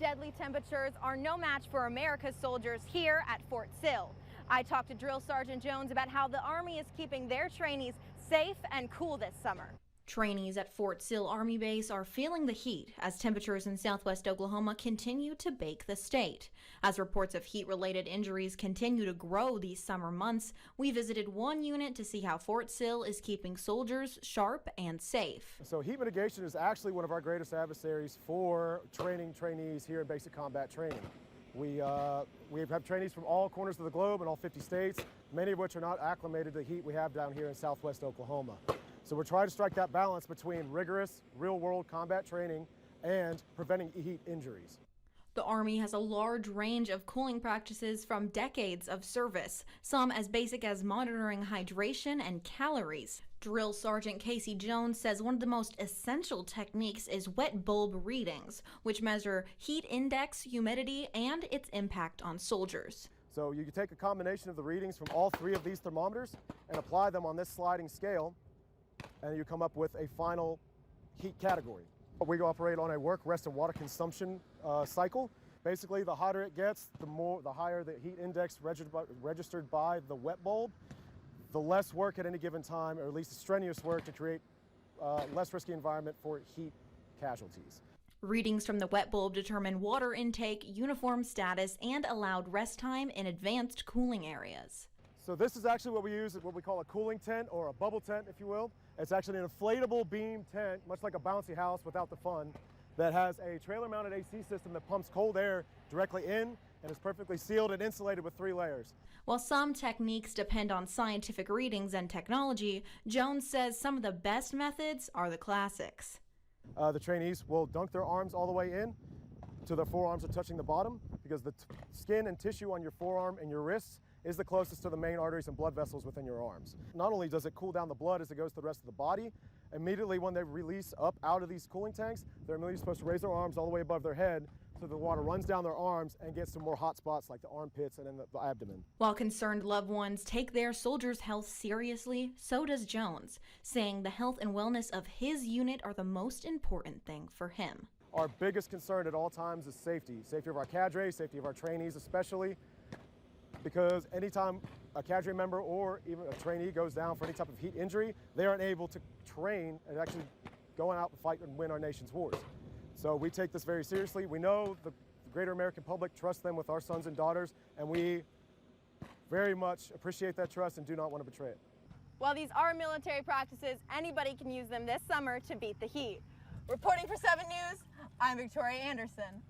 deadly temperatures are no match for America's soldiers here at Fort Sill. I talked to Drill Sergeant Jones about how the Army is keeping their trainees safe and cool this summer. Trainees at Fort Sill Army Base are feeling the heat as temperatures in southwest Oklahoma continue to bake the state. As reports of heat-related injuries continue to grow these summer months, we visited one unit to see how Fort Sill is keeping soldiers sharp and safe. So heat mitigation is actually one of our greatest adversaries for training trainees here in basic combat training. We have trainees from all corners of the globe in all 50 states, many of which are not acclimated to the heat we have down here in southwest Oklahoma. So we're trying to strike that balance between rigorous, real-world combat training and preventing heat injuries. The Army has a large range of cooling practices from decades of service, some as basic as monitoring hydration and calories. Drill Sergeant Casey Jones says one of the most essential techniques is wet bulb readings, which measure heat index, humidity, and its impact on soldiers. So you can take a combination of the readings from all three of these thermometers and apply them on this sliding scale, and you come up with a final heat category. We operate on a work, rest, and water consumption cycle. Basically, the hotter it gets, the higher the heat index registered by the wet bulb, the less work at any given time, or at least strenuous work to create less risky environment for heat casualties. Readings from the wet bulb determine water intake, uniform status, and allowed rest time in advanced cooling areas. So this is actually what we use, what we call a cooling tent, or a bubble tent, if you will. It's actually an inflatable beam tent, much like a bouncy house without the fun, that has a trailer-mounted AC system that pumps cold air directly in and is perfectly sealed and insulated with 3 layers. While some techniques depend on scientific readings and technology, Jones says some of the best methods are the classics. The trainees will dunk their arms all the way in till their forearms are touching the bottom, because the skin and tissue on your forearm and your wrists is the closest to the main arteries and blood vessels within your arms. Not only does it cool down the blood as it goes to the rest of the body, immediately when they release up out of these cooling tanks, they're immediately supposed to raise their arms all the way above their head so the water runs down their arms and gets to more hot spots like the armpits and then the abdomen. While concerned loved ones take their soldiers' health seriously, so does Jones, saying the health and wellness of his unit are the most important thing for him. Our biggest concern at all times is safety. Safety of our cadre, safety of our trainees especially, because anytime a cadre member or even a trainee goes down for any type of heat injury, they aren't able to train and actually go out and fight and win our nation's wars. So we take this very seriously. We know the greater American public trusts them with our sons and daughters, and we very much appreciate that trust and do not want to betray it. While these are military practices, anybody can use them this summer to beat the heat. Reporting for 7 News, I'm Victoria Anderson.